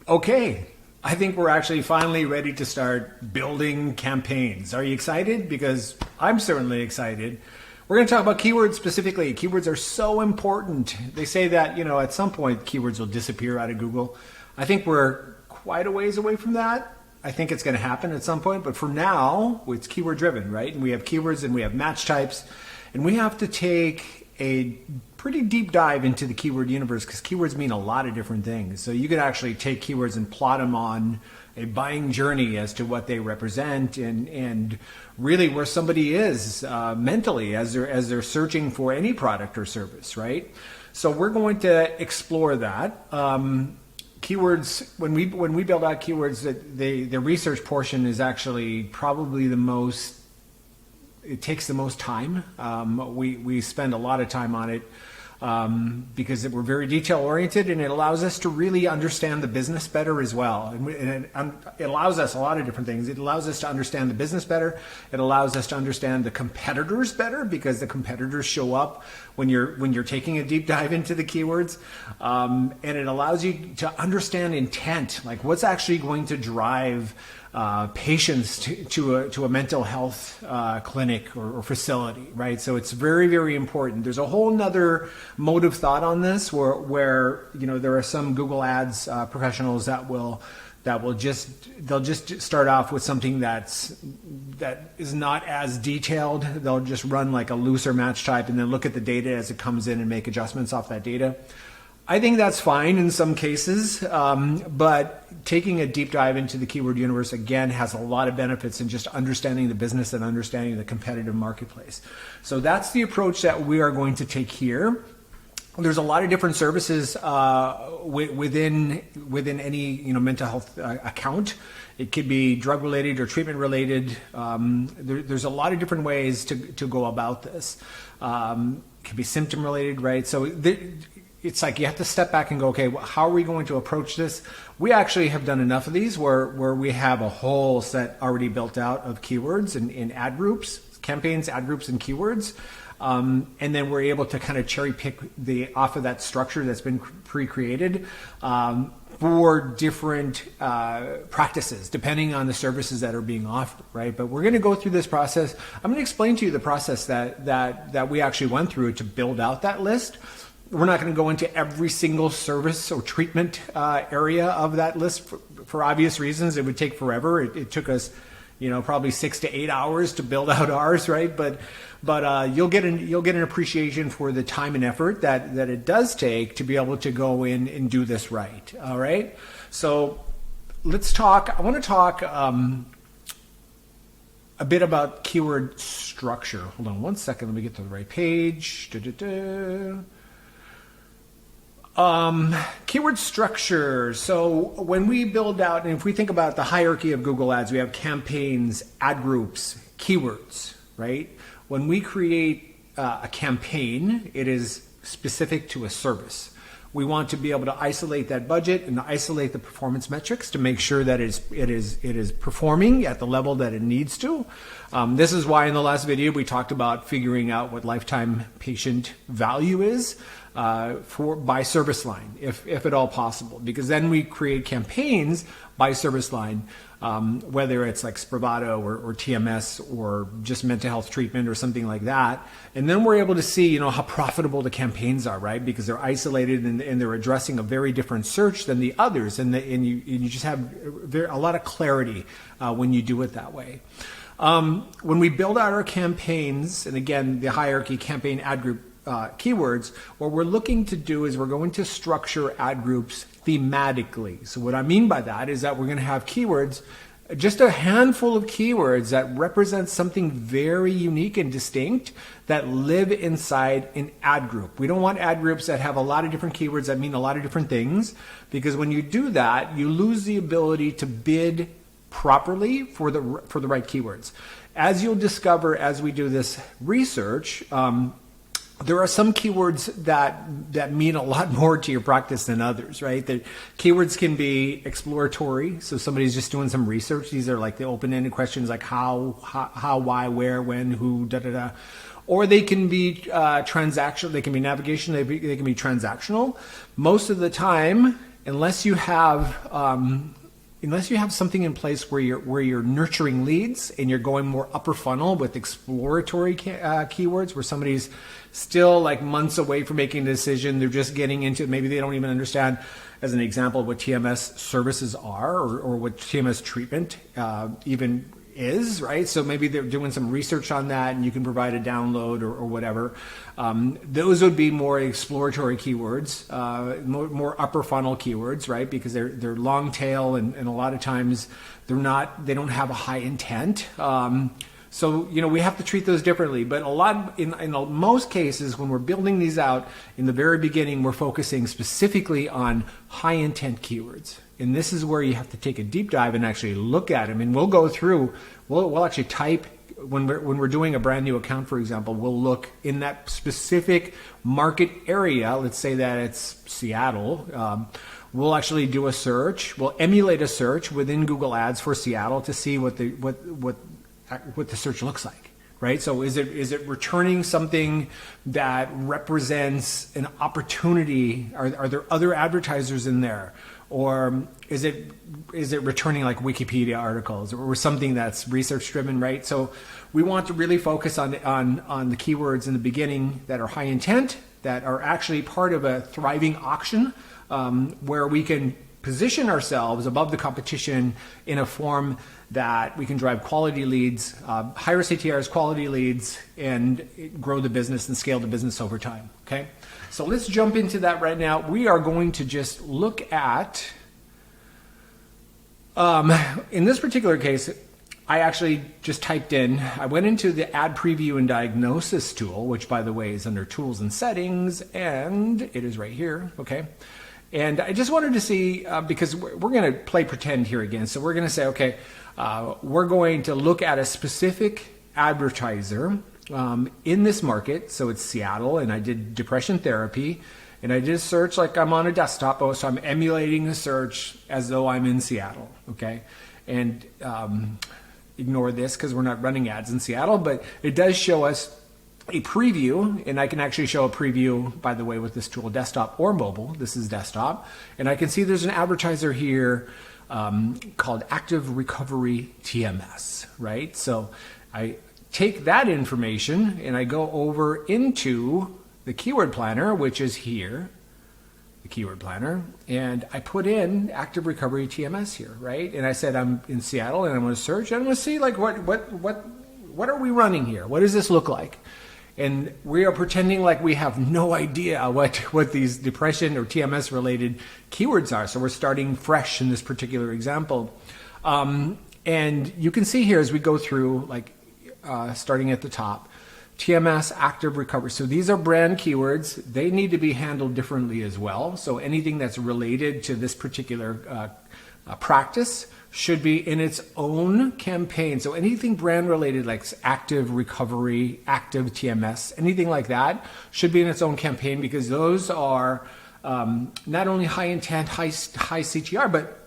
Okay, I think we're actually finally ready to start building campaigns. Are you excited? Because I'm certainly excited. We're going to talk about keywords specifically. Keywords are so important. They say that, at some point keywords will disappear out of Google. I think we're quite a ways away from that. I think it's going to happen at some point, but for now, it's keyword driven, right? And we have keywords and we have match types, and we have to take a pretty deep dive into the keyword universe because keywords mean a lot of different things. So you could actually take keywords and plot them on a buying journey as to what they represent and really where somebody is mentally as they're searching for any product or service, right? So we're going to explore that. Keywords, when we build out keywords, the research portion is actually probably it takes the most time. We spend a lot of time on it because we're very detail oriented, and it allows us to really understand the business better as well. And it allows us a lot of different things. It allows us to understand the business better. It allows us to understand the competitors better because the competitors show up when you're taking a deep dive into the keywords. And it allows you to understand intent, like what's actually going to drive patients to a mental health clinic or facility, right? So it's very, very important. There's a whole nother mode of thought on this where there are some Google Ads professionals that will just start off with something that is not as detailed. They'll just run like a looser match type and then look at the data as it comes in and make adjustments off that data. I think that's fine in some cases, but taking a deep dive into the keyword universe, again, has a lot of benefits in just understanding the business and understanding the competitive marketplace. So that's the approach that we are going to take here. There's a lot of different services within any mental health account. It could be drug related or treatment related. There's a lot of different ways to go about this. It could be symptom related, right? So it's like you have to step back and go, okay, how are we going to approach this? We actually have done enough of these where we have a whole set already built out of keywords in ad groups, campaigns, ad groups, and keywords. And then we're able to kind of cherry pick off of that structure that's been pre-created for different practices, depending on the services that are being offered, right? But we're going to go through this process. I'm going to explain to you the process that we actually went through to build out that list. We're not going to go into every single service or treatment area of that list for obvious reasons. It would take forever. It took us, probably 6 to 8 hours to build out ours, right? But you'll get an appreciation for the time and effort that it does take to be able to go in and do this right. All right. So let's talk. I want to talk a bit about keyword structure. Hold on one second. Let me get to the right page. Keyword structure. So when we build out, and if we think about the hierarchy of Google Ads, we have campaigns, ad groups, keywords, right? When we create a campaign, it is specific to a service. We want to be able to isolate that budget and isolate the performance metrics to make sure that it is performing at the level that it needs to. This is why in the last video we talked about figuring out what lifetime patient value is by service line, if at all possible, because then we create campaigns by service line, whether it's like Spravato or TMS or just mental health treatment or something like that. And then we're able to see, how profitable the campaigns are, right? Because they're isolated and they're addressing a very different search than the others. And you just have a lot of clarity when you do it that way. When we build out our campaigns, and again, the hierarchy, campaign, ad group, keywords, what we're looking to do is we're going to structure ad groups thematically. So what I mean by that is that we're going to have keywords, just a handful of keywords that represent something very unique and distinct that live inside an ad group. We don't want ad groups that have a lot of different keywords that mean a lot of different things, because when you do that, you lose the ability to bid properly for the right keywords. As you'll discover as we do this research, there are some keywords that mean a lot more to your practice than others, right? The keywords can be exploratory, so somebody's just doing some research. These are like the open-ended questions like how, why, where, when, who, da-da-da. Or they can be transactional, they can be navigation, they can be transactional. Most of the time, unless you have something in place where you're nurturing leads and you're going more upper funnel with exploratory keywords, where somebody's still like months away from making a decision, they're just getting into it, maybe they don't even understand, as an example, what TMS services are, or what TMS treatment even is, right? So maybe they're doing some research on that and you can provide a download or whatever. Those would be more exploratory keywords, more upper funnel keywords, right? Because they're long tail and a lot of times they don't have a high intent. So, we have to treat those differently, but in most cases, when we're building these out in the very beginning, we're focusing specifically on high intent keywords. And this is where you have to take a deep dive and actually look at them. And we'll go through, we'll actually type, when we're doing a brand new account, for example, we'll look in that specific market area. Let's say that it's Seattle. We'll actually do a search. We'll emulate a search within Google Ads for Seattle to see what the search looks like, right? So is it returning something that represents an opportunity? Are there other advertisers in there? Or is it returning like Wikipedia articles or something that's research driven, right? So we want to really focus on the keywords in the beginning that are high intent, that are actually part of a thriving auction, where we can position ourselves above the competition in a form that we can drive quality leads, higher CTRs, quality leads, and grow the business and scale the business over time, okay? So let's jump into that right now. We are going to just look at, in this particular case, I actually just I went into the ad preview and diagnosis tool, which by the way is under tools and settings, and it is right here, okay? And I just wanted to see, because we're going to play pretend here again. So we're going to say, okay, we're going to look at a specific advertiser in this market. So it's Seattle, and I did depression therapy, and I did a search like I'm on a desktop. So I'm emulating the search as though I'm in Seattle, okay? And ignore this because we're not running ads in Seattle, but it does show us a preview, and I can actually show a preview, by the way, with this tool, desktop or mobile. This is desktop, and I can see there's an advertiser here called Active Recovery TMS, right? So I take that information and I go over into the keyword planner, which is here, the keyword planner, and I put in Active Recovery TMS here, right? And I said I'm in Seattle, and I'm going to search, and I'm going to see like what are we running here? What does this look like? And we are pretending like we have no idea what these depression or TMS related keywords are. So we're starting fresh in this particular example. And you can see here as we go through, like starting at the top, TMS, active recovery. So these are brand keywords. They need to be handled differently as well. So anything that's related to this particular practice should be in its own campaign. So anything brand related like active recovery, active TMS, anything like that should be in its own campaign, because those are not only high intent, high CTR, but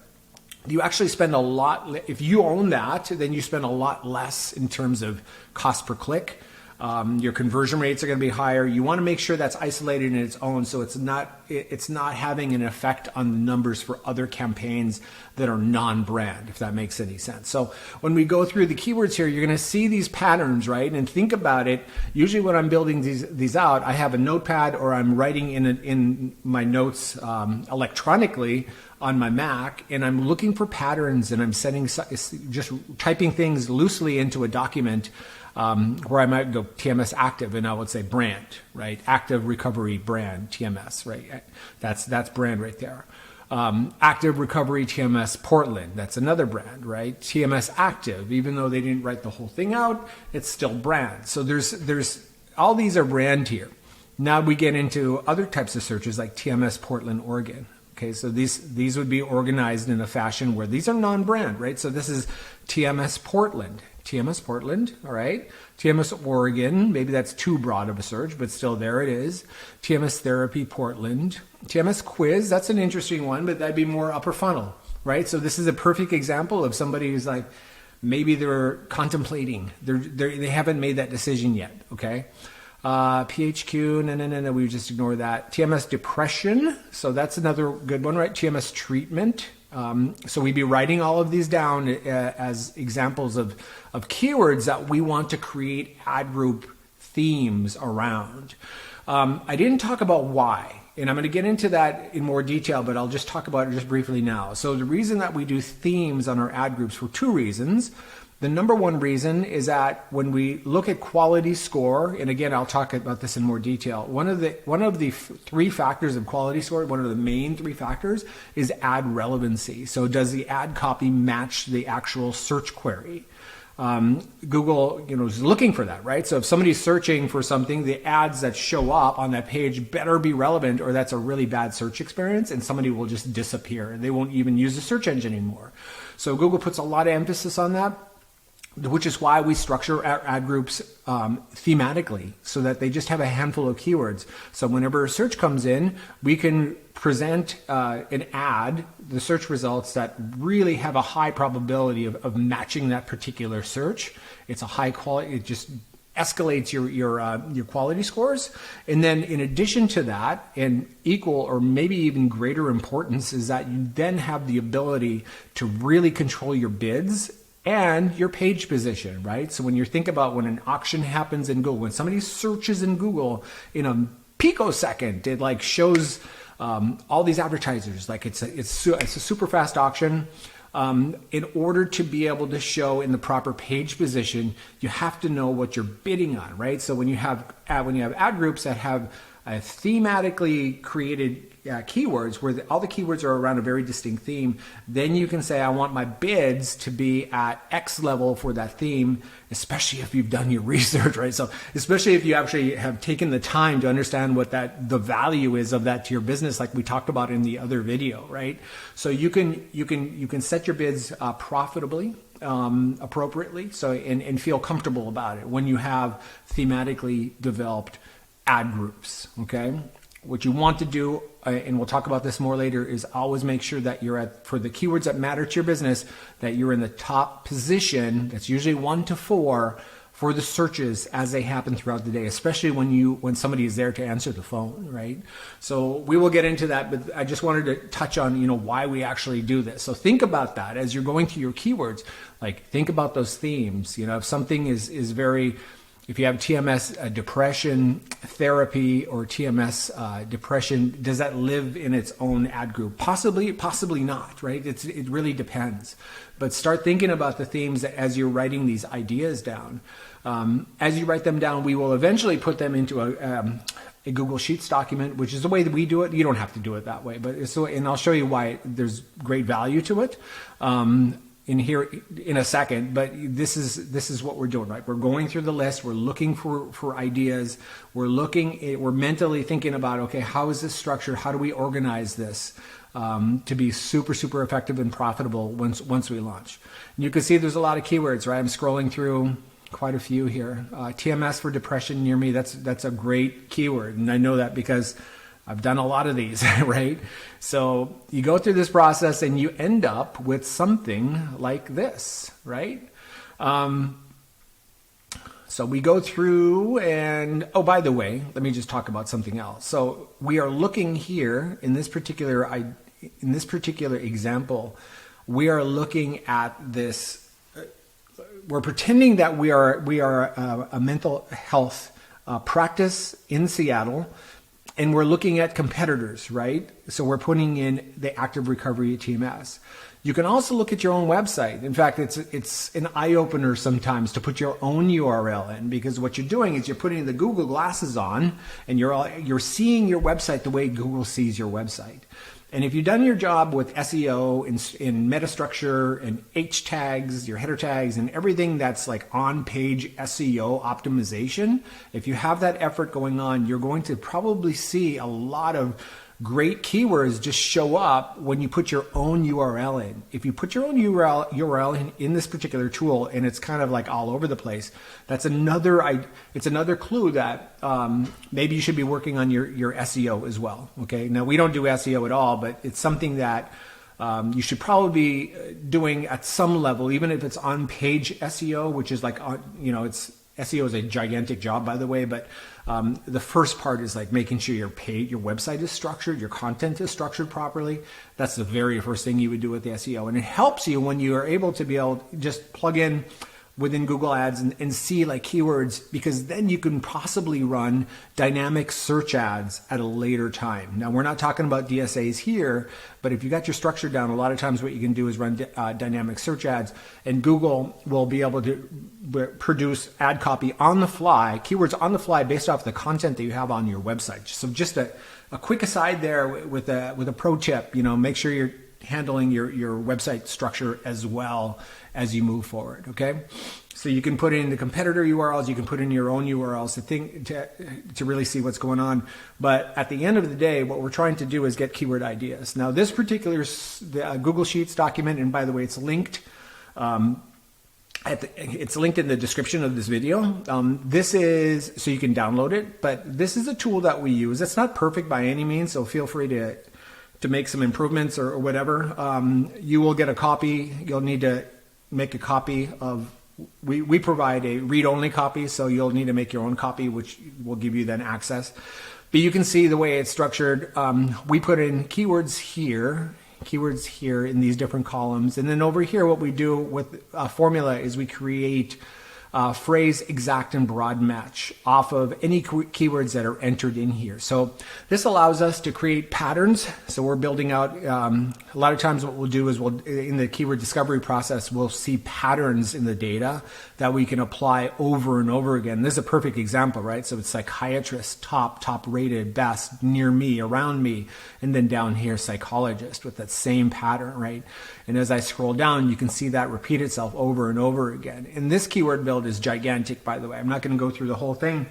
you actually spend a lot. If you own that, then you spend a lot less in terms of cost per click. Your conversion rates are going to be higher. You want to make sure that's isolated in its own, so it's not having an effect on the numbers for other campaigns that are non-brand, if that makes any sense. So when we go through the keywords here, you're going to see these patterns, right? And think about it. Usually when I'm building these out, I have a notepad, or I'm writing in my notes electronically on my Mac, and I'm looking for patterns, and I'm just typing things loosely into a document. Where I might go TMS active, and I would say brand, right? Active recovery brand TMS, right? That's brand right there. Active recovery TMS Portland, that's another brand, right? TMS active, even though they didn't write the whole thing out, it's still brand. So there's all these are brand here. Now we get into other types of searches like TMS Portland, Oregon. Okay, so these would be organized in a fashion where these are non-brand, right? So this is TMS Portland, all right? TMS Oregon, maybe that's too broad of a search, but still there it is. TMS Therapy Portland. TMS Quiz, that's an interesting one, but that'd be more upper funnel, right? So this is a perfect example of somebody who's like, maybe they're contemplating. They haven't made that decision yet, okay? PHQ, no, we just ignore that. TMS depression, so that's another good one, right? TMS treatment. So we'd be writing all of these down as examples of keywords that we want to create ad group themes around. I didn't talk about why, and I'm going to get into that in more detail, but I'll just talk about it just briefly now. So the reason that we do themes on our ad groups for two reasons. The number one reason is that when we look at quality score, and again, I'll talk about this in more detail, one of the three factors of quality score, one of the main three factors is ad relevancy. So does the ad copy match the actual search query? Google, is looking for that, right? So if somebody's searching for something, the ads that show up on that page better be relevant, or that's a really bad search experience and somebody will just disappear. They won't even use the search engine anymore. So Google puts a lot of emphasis on that, which is why we structure our ad groups thematically, so that they just have a handful of keywords. So whenever a search comes in, we can present an ad, the search results that really have a high probability of matching that particular search. It's a high quality, it just escalates your quality scores. And then in addition to that, and equal or maybe even greater importance, is that you then have the ability to really control your bids and your page position, right? So when you think about when an auction happens in Google, when somebody searches in Google in a picosecond, it like shows all these advertisers, like it's a super fast auction. In order to be able to show in the proper page position, you have to know what you're bidding on, right? So when you have ad groups that have thematically created keywords where all the keywords are around a very distinct theme, then you can say, I want my bids to be at X level for that theme, especially if you've done your research, right? So especially if you actually have taken the time to understand what the value is of that to your business, like we talked about in the other video, right? So you can set your bids profitably, appropriately, so and feel comfortable about it when you have thematically developed ad groups, okay? What you want to do, and we'll talk about this more later, is always make sure that you're for the keywords that matter to your business, that you're in the top position, that's usually 1 to 4, for the searches as they happen throughout the day, especially when somebody is there to answer the phone, right? So we will get into that, but I just wanted to touch on, why we actually do this. So think about that as you're going through your keywords, like think about those themes. If something is very, if you have TMS depression therapy or TMS depression, does that live in its own ad group? Possibly, possibly not, right? It really depends. But start thinking about the themes as you're writing these ideas down. As you write them down, we will eventually put them into a Google Sheets document, which is the way that we do it. You don't have to do it that way, but and I'll show you why there's great value to it. In here in a second, but this is what we're doing, right? We're going through the list, we're looking for ideas, we're mentally thinking about, okay, how is this structured? How do we organize this to be super, super effective and profitable once we launch? And you can see there's a lot of keywords, right? I'm scrolling through quite a few here. TMS for depression near me, that's a great keyword, and I know that because I've done a lot of these, right? So you go through this process and you end up with something like this, right? So we go through and, oh, by the way, let me just talk about something else. So we are looking here in this particular example, we are looking at this, we're pretending that we are a mental health practice in Seattle, and we're looking at competitors, right? So we're putting in the active recovery TMS. You can also look at your own website. In fact, it's an eye-opener sometimes to put your own URL in, because what you're doing is you're putting the Google glasses on and you're seeing your website the way Google sees your website. And if you've done your job with SEO in metastructure and H tags, your header tags, and everything that's like on-page SEO optimization, if you have that effort going on, you're going to probably see a lot of great keywords just show up when you put your own URL in. If you put your own URL in this particular tool and it's kind of like all over the place, it's another clue that maybe you should be working on your SEO as well. Okay, now we don't do SEO at all, but it's something that you should probably be doing at some level, even if it's on page SEO, which is like, SEO is a gigantic job, by the way, but the first part is like making sure your website is structured, your content is structured properly. That's the very first thing you would do with the SEO. And it helps you when you are able to be able to just plug in within Google Ads and see like keywords, because then you can possibly run dynamic search ads at a later time. Now, we're not talking about DSAs here, but if you got your structure down, a lot of times what you can do is run dynamic search ads, and Google will be able to produce ad copy on the fly, keywords on the fly based off the content that you have on your website. So just a quick aside there with a pro tip, make sure you're handling your website structure as well as you move forward, okay? So you can put in the competitor URLs, you can put in your own URLs to really see what's going on. But at the end of the day, what we're trying to do is get keyword ideas. Now, this particular Google Sheets document, and by the way, it's linked. It's linked in the description of this video. This is so you can download it, but this is a tool that we use. It's not perfect by any means, so feel free to make some improvements or whatever. You will get a copy. You'll need to make a copy of, we provide a read-only copy, so you'll need to make your own copy, which will give you then access. But you can see the way it's structured. We put in keywords here in these different columns. And then over here, what we do with a formula is we create phrase, exact, and broad match off of any keywords that are entered in here. So this allows us to create patterns. So we're building out, a lot of times what we'll do is in the keyword discovery process, we'll see patterns in the data that we can apply over and over again. This is a perfect example, right? So it's psychiatrists, top rated, best, near me, around me, and then down here, psychologist with that same pattern, right? And as I scroll down, you can see that repeat itself over and over again. And this keyword build is gigantic, by the way. I'm not going to go through the whole thing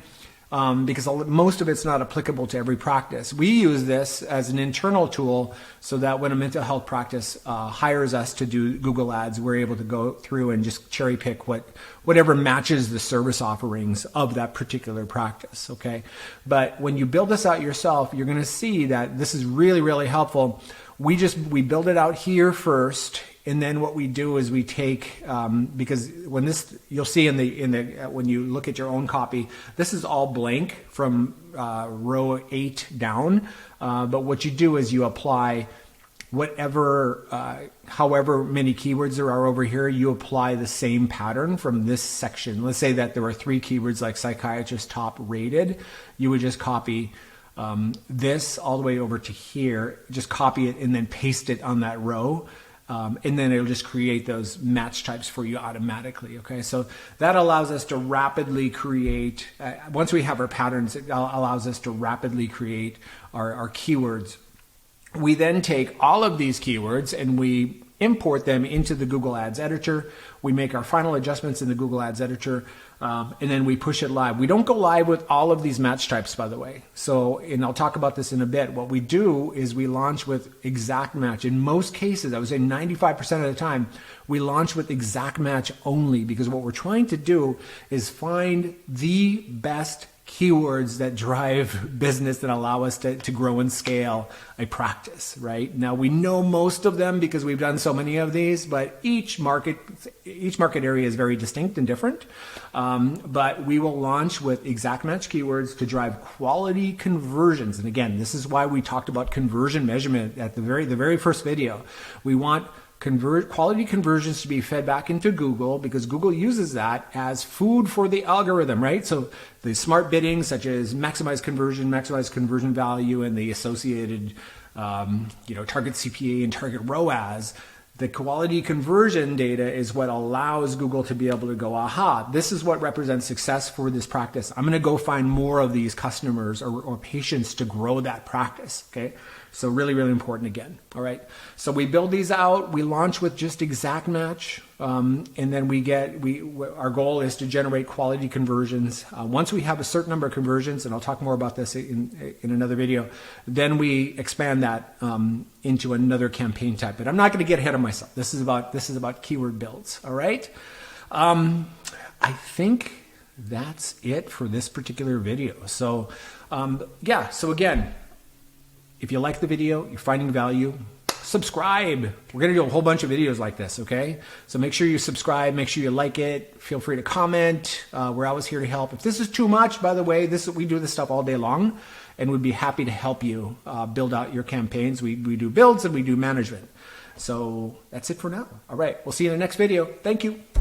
because most of it's not applicable to every practice. We use this as an internal tool so that when a mental health practice hires us to do Google Ads, we're able to go through and just cherry pick whatever matches the service offerings of that particular practice, okay? But when you build this out yourself, you're going to see that this is really, really helpful. We build it out here first, and then what we do is we take because when you'll see when you look at your own copy, this is all blank from row 8 down. But what you do is you apply however many keywords there are over here, you apply the same pattern from this section. Let's say that there were 3 keywords like psychiatrist top rated. You would just copy this all the way over to here, just copy it and then paste it on that row. And then it'll just create those match types for you automatically. Okay, so that allows us to rapidly create, once we have our patterns, it allows us to rapidly create our keywords. We then take all of these keywords and we import them into the Google Ads editor. We make our final adjustments in the Google Ads editor, and then we push it live. We don't go live with all of these match types, by the way. So, and I'll talk about this in a bit. What we do is we launch with exact match. In most cases, I would say 95% of the time, we launch with exact match only, because what we're trying to do is find the best keywords that drive business that allow us to grow and scale a practice, right? Now, we know most of them because we've done so many of these, but each market area is very distinct and different. But we will launch with exact match keywords to drive quality conversions. And again, this is why we talked about conversion measurement at the very first video. We want quality conversions to be fed back into Google, because Google uses that as food for the algorithm, right? So the smart bidding, such as maximize conversion value, and the associated, target CPA and target ROAS. The quality conversion data is what allows Google to be able to go, aha, this is what represents success for this practice. I'm going to go find more of these customers or patients to grow that practice, okay? So really, really important again, all right? So we build these out. We launch with just exact match, and then our goal is to generate quality conversions. Once we have a certain number of conversions, and I'll talk more about this in another video, then we expand that into another campaign type. But I'm not going to get ahead of myself. This is about keyword builds, all right? I think that's it for this particular video. So so again, if you like the video, you're finding value, subscribe. We're going to do a whole bunch of videos like this, okay? So make sure you subscribe. Make sure you like it. Feel free to comment. We're always here to help. If this is too much, by the way, we do this stuff all day long, and we'd be happy to help you build out your campaigns. We do builds and we do management. So that's it for now. All right. We'll see you in the next video. Thank you.